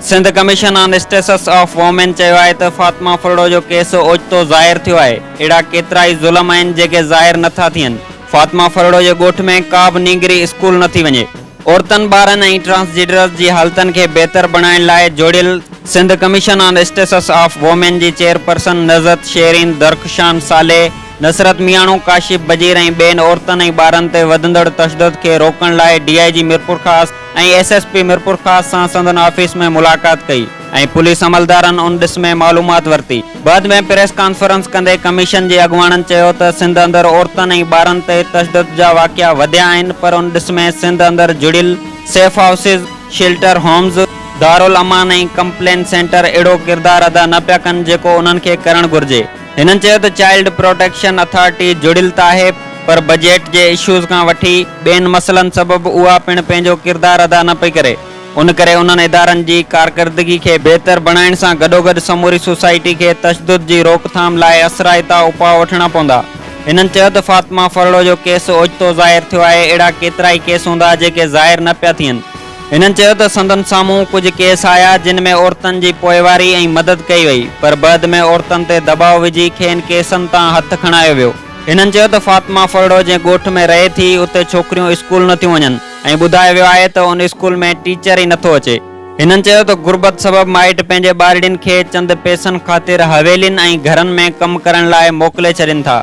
Sindh commission on status of women चयो आहे त फातिमा फरड़ो जो केस ओचितो ज़ाहिर थियो आहे। अहिड़ा केतिरा ई ज़ुल्म आहिनि जेके ज़ाहिर नथा थियनि। फातिमा फरड़ो जे ॻोठ में का बि नींगरी स्कूल नथी वञे। औरतनि, ॿारनि ऐं ट्रांसजेंडर्स जी हालतनि खे बहितर बणाइण लाइ जोड़ियल Sindh commission on status of women जी चेयरपर्सन नज़रत शेरीन, दरख़शान साले, नसरत मियाणू, काशिफ बजीर ऐं ॿियनि औरतनि ऐं ॿारनि ते वधंदड़ तशदुद खे रोकण लाइ DIG मिरपुर ख़ास ऐं SSP मिरपुर ख़ास सां संदन ऑफिस में मुलाक़ात कई ऐं पुलिस अमलदारनि उन ॾिस में मालूमात वरिती। बाद में प्रेस कॉन्फ्रेंस कंदे कमीशन जे अॻुवाणनि चयो त सिंध अंदरि औरतनि ऐं ॿारनि ते तशदुद जा वाक़िया वधिया आहिनि, पर उन ॾिस में सिंध अंदरि जुड़ियल safe houses, shelter homes, Darul Aman ऐं कंप्लेन सेंटर अहिड़ो किरदारु अदा न पिया कनि जेको उन्हनि खे करणु घुर्जे। हिननि चयो त चाइल्ड प्रोटेक्शन अथॉरिटी जुड़ियल त आहे, पर बजट जे इश्यूज़ खां वठी ॿियनि मसइलनि सबबि उहा पिणु पंहिंजो किरदारु अदा न पई करे। उन करे उन्हनि इदारनि जी कारकर्दगी खे बहितर बणाइण सां गॾोगॾु समूरी सोसाइटी खे तशदुद जी रोकथाम लाइ असराइता उपाउ वठणा पवंदा। हिननि चयो त फातिमा फरड़ो जो केस ओचितो ज़ाहिर थियो आहे। अहिड़ा केतिरा ई केस हूंदा जेके ज़ाहिर न पिया थियनि। हिननि चयो त संदन साम्हूं कुझु केस आया जिन में औरतनि जी पोइवारी ऐं मदद कई वई, पर बाद में औरतनि ते दबाउ विझी खेनि केसनि तां हथु खणायो वियो। हिननि चयो त फातिमा फरड़ो जंहिं ॻोठ में रहे थी उते छोकिरियूं स्कूल नथियूं वञनि ऐं ॿुधायो वियो आहे त उन स्कूल में टीचर ई नथो अचे। हिननि चयो त गुरबत सबबि माइट पंहिंजे ॿारड़ियुनि खे चंद पैसनि ख़ातिर हवेलियुनि ऐं घरनि में कमु करण लाइ मोकिले छॾनि था।